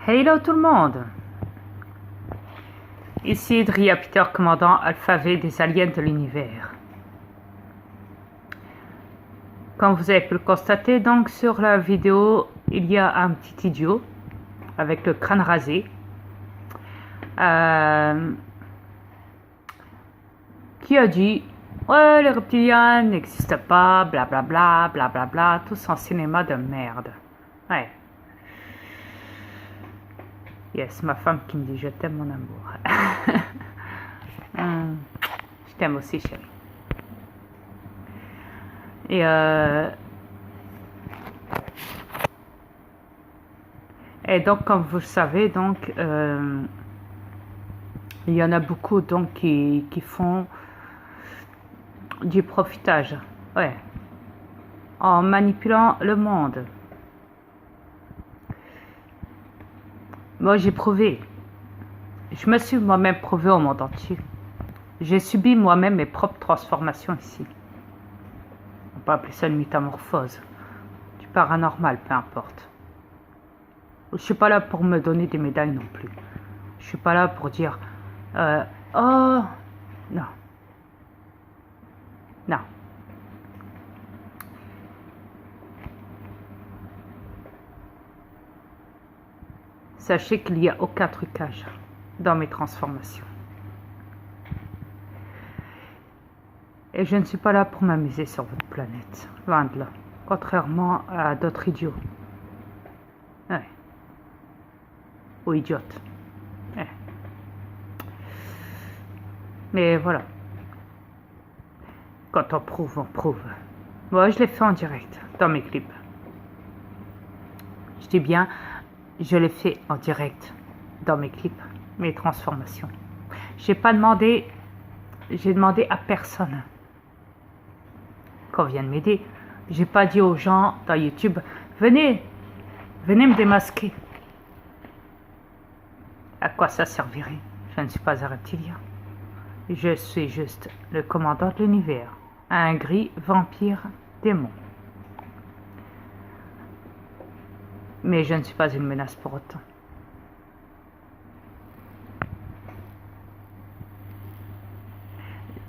Hello tout le monde! Ici Dria Peter, commandant Alpha V des aliens de l'univers. Comme vous avez pu le constater, donc sur la vidéo, il y a un petit idiot avec le crâne rasé qui a dit ouais, les reptiliens n'existent pas, blablabla, blablabla, tous en cinéma de merde. Ouais. Yes, ma femme qui me dit je t'aime mon amour. Je t'aime aussi chérie. Et donc comme vous le savez, donc il y en a beaucoup donc qui font du profitage, ouais, en manipulant le monde. Moi j'ai prouvé, je me suis moi-même prouvé au monde entier. J'ai subi moi-même mes propres transformations ici. On peut appeler ça une métamorphose, du paranormal, peu importe. Je suis pas là pour me donner des médailles non plus. Je suis pas là pour dire oh non, non. Sachez qu'il n'y a aucun trucage dans mes transformations. Et je ne suis pas là pour m'amuser sur votre planète, loin de là, contrairement à d'autres idiots. Ouais. Ou idiotes. Ouais. Mais voilà. Quand on prouve, on prouve. Moi, je l'ai fait en direct, dans mes clips. Je dis bien, je l'ai fait en direct, dans mes clips, mes transformations. J'ai demandé à personne qu'on vienne m'aider. J'ai pas dit aux gens dans YouTube, venez me démasquer. À quoi ça servirait? Je ne suis pas un reptilien. Je suis juste le commandant de l'univers, un gris vampire démon. Mais je ne suis pas une menace pour autant.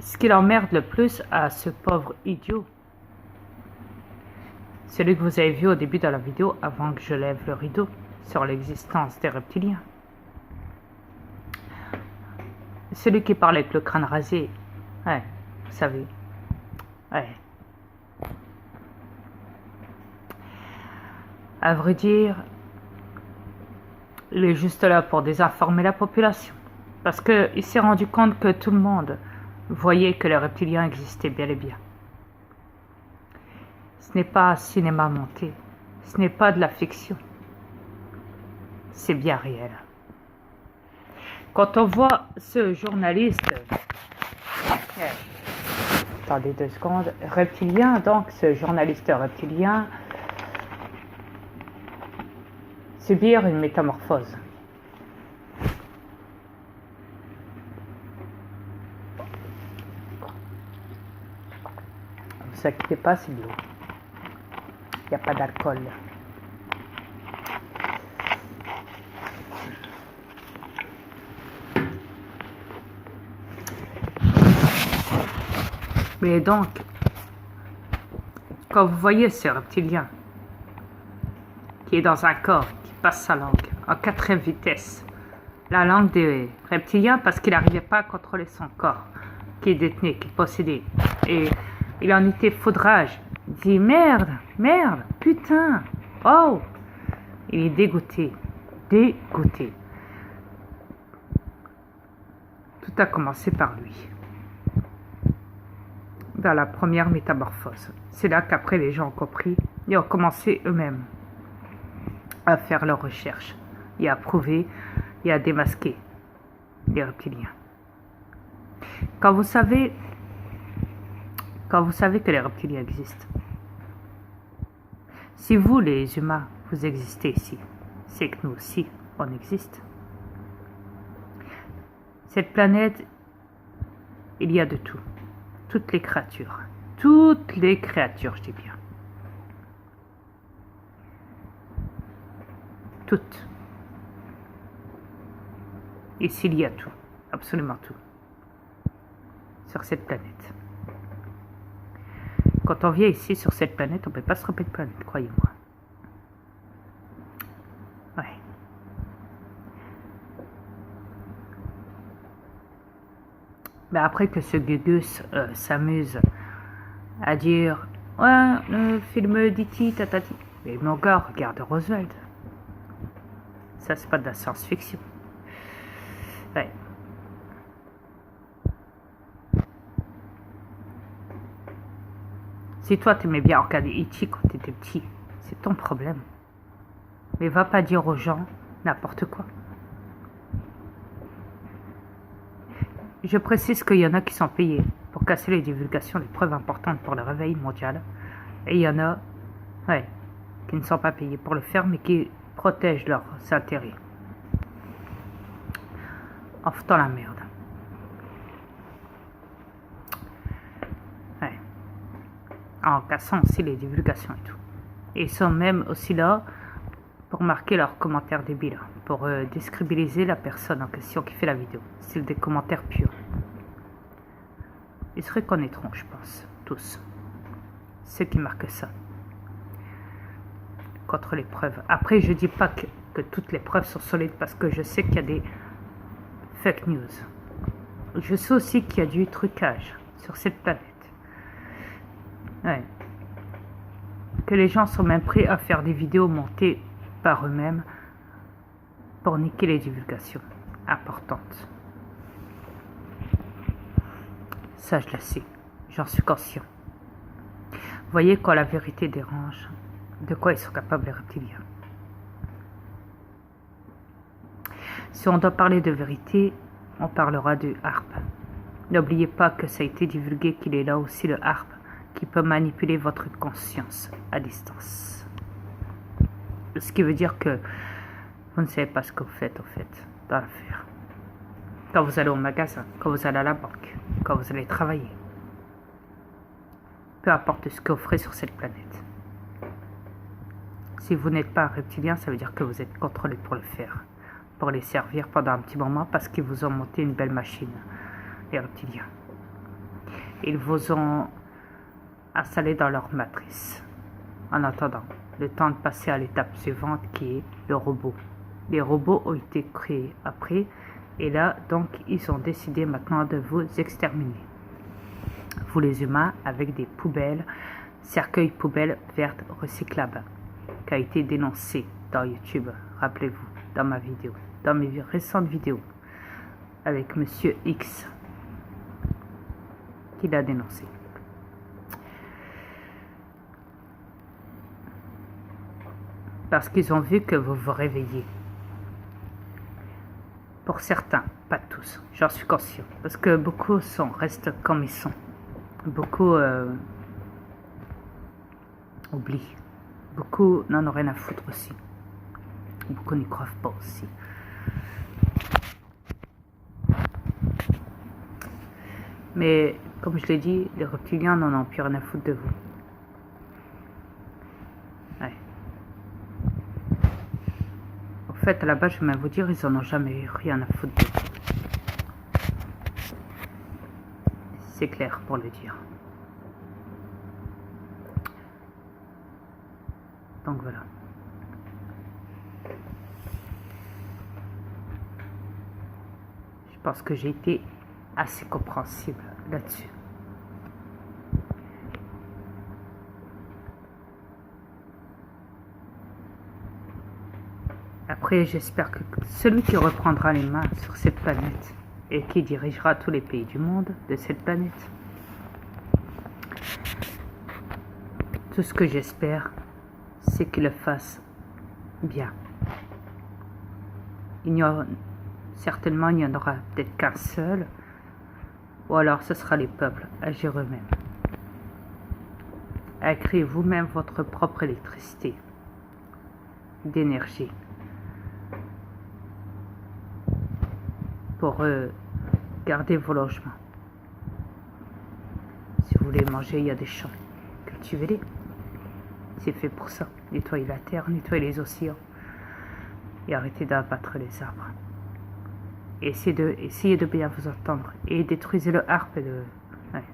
Ce qui l'emmerde le plus à ce pauvre idiot, celui que vous avez vu au début de la vidéo avant que je lève le rideau sur l'existence des reptiliens. Celui qui parle avec le crâne rasé, ouais, vous savez, ouais. À vrai dire, il est juste là pour désinformer la population. Parce qu'il s'est rendu compte que tout le monde voyait que les reptiliens existaient bel et bien. Ce n'est pas un cinéma monté, ce n'est pas de la fiction. C'est bien réel. Quand on voit ce journaliste, attendez 2 secondes, reptilien, donc ce journaliste reptilien, subir une métamorphose. Ne vous inquiétez pas, c'est de l'eau. Il n'y a pas d'alcool. Mais donc, quand vous voyez ce reptilien qui est dans un corps, qui passe sa langue en 4e vitesse, la langue des reptiliens parce qu'il n'arrivait pas à contrôler son corps, qui détenait, qui possédait, et il en était foudrage, il dit merde, putain, oh, il est dégoûté. Tout a commencé par lui. Dans la première métamorphose. C'est là qu'après les gens ont compris et ont commencé eux-mêmes à faire leurs recherches et à prouver et à démasquer les reptiliens. Quand vous savez que les reptiliens existent, si vous les humains vous existez ici, c'est que nous aussi on existe. Cette planète, il y a de tout. Toutes les créatures, je dis bien. Toutes. Ici, il y a tout, absolument tout, sur cette planète. Quand on vient ici, sur cette planète, on ne peut pas se tromper de planète, croyez-moi. Ouais. Mais après que ce Gugus s'amuse à dire « Ouais, le film d'E.T., tatati ». Mais mon gars, regarde Roswell. Ça, c'est pas de la science-fiction. Ouais. Si toi, t'aimais bien regarder E.T. quand t'étais petit, c'est ton problème. Mais va pas dire aux gens n'importe quoi. Je précise qu'il y en a qui sont payés pour casser les divulgations des preuves importantes pour le réveil mondial. Et il y en a, ouais, qui ne sont pas payés pour le faire, mais qui protègent leurs intérêts. En foutant la merde. Ouais. En cassant aussi les divulgations et tout. Et ils sont même aussi là pour marquer leurs commentaires débiles, pour décrédibiliser la personne en question qui fait la vidéo. C'est des commentaires purs. Ils se reconnaîtront, je pense, tous. Ceux qui marquent ça. Contre les preuves. Après, je dis pas que toutes les preuves sont solides parce que je sais qu'il y a des fake news. Je sais aussi qu'il y a du trucage sur cette planète. Ouais. Que les gens sont même prêts à faire des vidéos montées par eux-mêmes pour niquer les divulgations importantes. Ça, je le sais. J'en suis conscient. Vous voyez, quand la vérité dérange, de quoi ils sont capables les reptiliens. Si on doit parler de vérité, on parlera du harpe. N'oubliez pas que ça a été divulgué qu'il est là aussi le harpe qui peut manipuler votre conscience à distance. Ce qui veut dire que vous ne savez pas ce que vous faites, en fait, dans l'affaire. Quand vous allez au magasin, quand vous allez à la banque, quand vous allez travailler. Peu importe ce que vous ferez sur cette planète. Si vous n'êtes pas un reptilien, ça veut dire que vous êtes contrôlé pour le faire. Pour les servir pendant un petit moment parce qu'ils vous ont monté une belle machine, les reptiliens. Ils vous ont installé dans leur matrice. En attendant, le temps de passer à l'étape suivante qui est le robot. Les robots ont été créés après et là, donc, ils ont décidé maintenant de vous exterminer. Vous les humains avec des poubelles, cercueils poubelles vertes recyclables, qui a été dénoncé dans YouTube, rappelez-vous, dans ma vidéo, dans mes récentes vidéos, avec Monsieur X, qui l'a dénoncé. Parce qu'ils ont vu que vous vous réveillez. Pour certains, pas tous, j'en suis conscient. Parce que beaucoup restent comme ils sont. Beaucoup oublient. Beaucoup n'en ont rien à foutre aussi. Beaucoup n'y croient pas aussi. Mais, comme je l'ai dit, les reptiliens n'en ont plus rien à foutre de vous. Ouais. En fait, à la base, je vais même vous dire, ils en ont jamais eu rien à foutre de vous. C'est clair pour le dire. Donc voilà. Je pense que j'ai été assez compréhensible là-dessus. Après, j'espère que celui qui reprendra les mains sur cette planète et qui dirigera tous les pays du monde de cette planète, tout ce que j'espère, c'est qu'il le fasse bien. Certainement, il n'y en aura peut-être qu'un seul, ou alors ce sera les peuples à gérer eux-mêmes. À créer vous-même votre propre électricité, d'énergie, pour garder vos logements. Si vous voulez manger, il y a des champs, cultivez-les. C'est fait pour ça. Nettoyer la terre, nettoyer les océans et arrêter d'abattre les arbres. Essayez de bien vous entendre. Et détruisez le harpe et le... Ouais.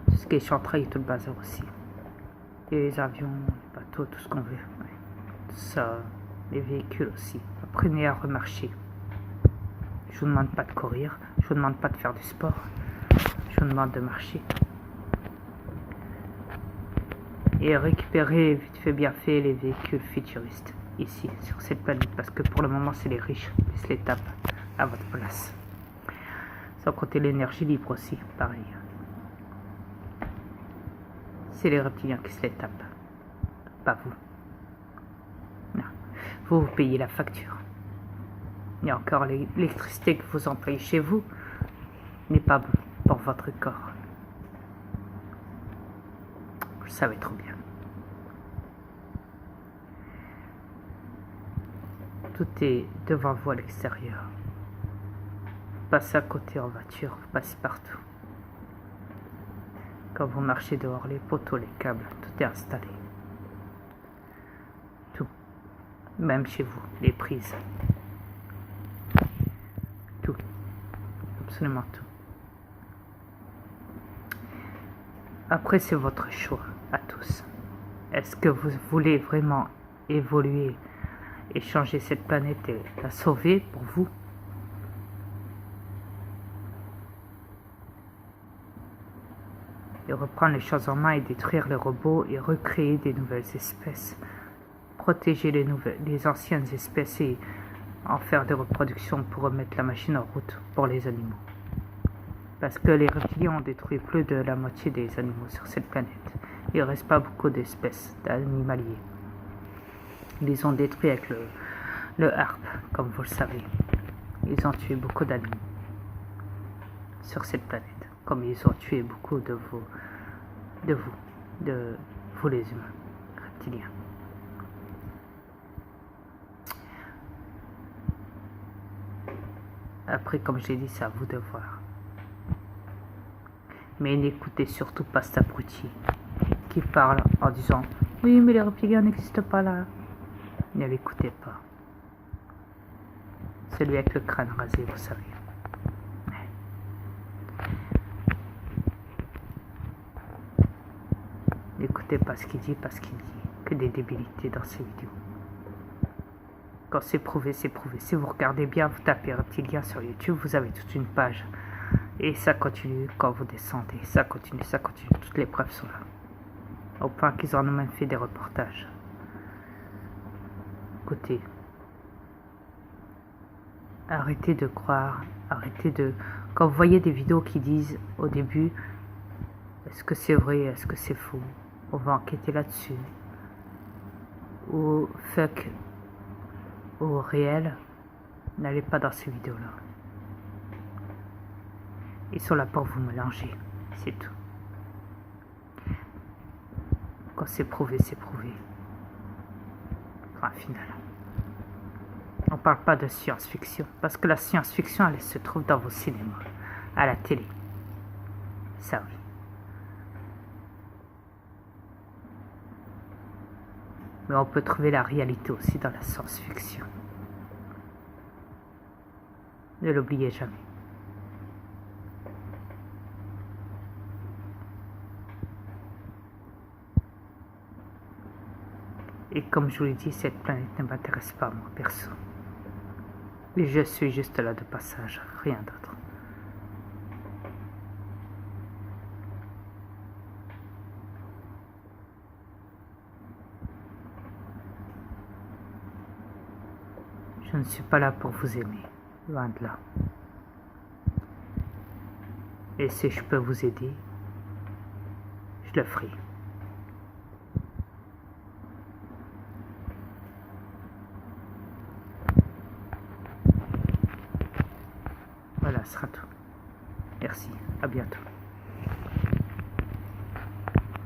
Tout ce qui est chantrail et tout le bazar aussi. Et les avions, les bateaux, tout ce qu'on veut. Ouais. Tout ça, les véhicules aussi. Apprenez à remarcher. Je vous demande pas de courir. Je vous demande pas de faire du sport. Je vous demande de marcher. Et récupérer vite fait bien fait les véhicules futuristes ici sur cette planète, parce que pour le moment c'est les riches qui se les tapent à votre place, sans compter l'énergie libre aussi, pareil, c'est les reptiliens qui se les tapent, pas vous. Non, vous payez la facture. Et encore, l'électricité que vous employez chez vous n'est pas bon pour votre corps. Vous le savez trop bien. Tout est devant vous à l'extérieur. Vous passez à côté en voiture, vous passez partout. Quand vous marchez dehors, les poteaux, les câbles, tout est installé. Tout. Même chez vous, les prises. Tout. Absolument tout. Après, c'est votre choix à tous. Est-ce que vous voulez vraiment évoluer et changer cette planète et la sauver pour vous? Et reprendre les choses en main et détruire les robots et recréer des nouvelles espèces. Protéger les anciennes espèces et en faire des reproductions pour remettre la machine en route pour les animaux. Parce que les reptiliens ont détruit plus de la moitié des animaux sur cette planète. Il ne reste pas beaucoup d'espèces d'animaliers. Ils les ont détruits avec le harpe, comme vous le savez. Ils ont tué beaucoup d'animaux sur cette planète, comme ils ont tué beaucoup de vous les humains reptiliens. Après, comme je l'ai dit, c'est à vous de voir. Mais n'écoutez surtout pas cet abruti qui parle en disant « Oui, mais les reptiliens n'existent pas là ». Ne l'écoutez pas. Celui avec le crâne rasé, vous savez. N'écoutez pas ce qu'il dit parce qu'il dit que des débilités dans ses vidéos. Quand c'est prouvé, c'est prouvé. Si vous regardez bien, vous tapez reptilien sur YouTube, vous avez toute une page. Et ça continue quand vous descendez. Ça continue, ça continue. Toutes les preuves sont là. Au point qu'ils en ont même fait des reportages. Écoutez. Arrêtez de croire. Arrêtez de... Quand vous voyez des vidéos qui disent au début, est-ce que c'est vrai, est-ce que c'est faux? On va enquêter là-dessus. Ou fuck au réel, n'allez pas dans ces vidéos-là. Ils sont là pour vous mélanger, c'est tout. Quand c'est prouvé, c'est prouvé. Point final. On parle pas de science-fiction, parce que la science-fiction, elle se trouve dans vos cinémas, à la télé. Ça oui. Mais on peut trouver la réalité aussi dans la science-fiction. Ne l'oubliez jamais. Et comme je vous l'ai dit, cette planète ne m'intéresse pas, moi, perso. Et je suis juste là de passage, rien d'autre. Je ne suis pas là pour vous aimer, loin de là. Et si je peux vous aider, je le ferai. Voilà, ce sera tout. Merci, à bientôt.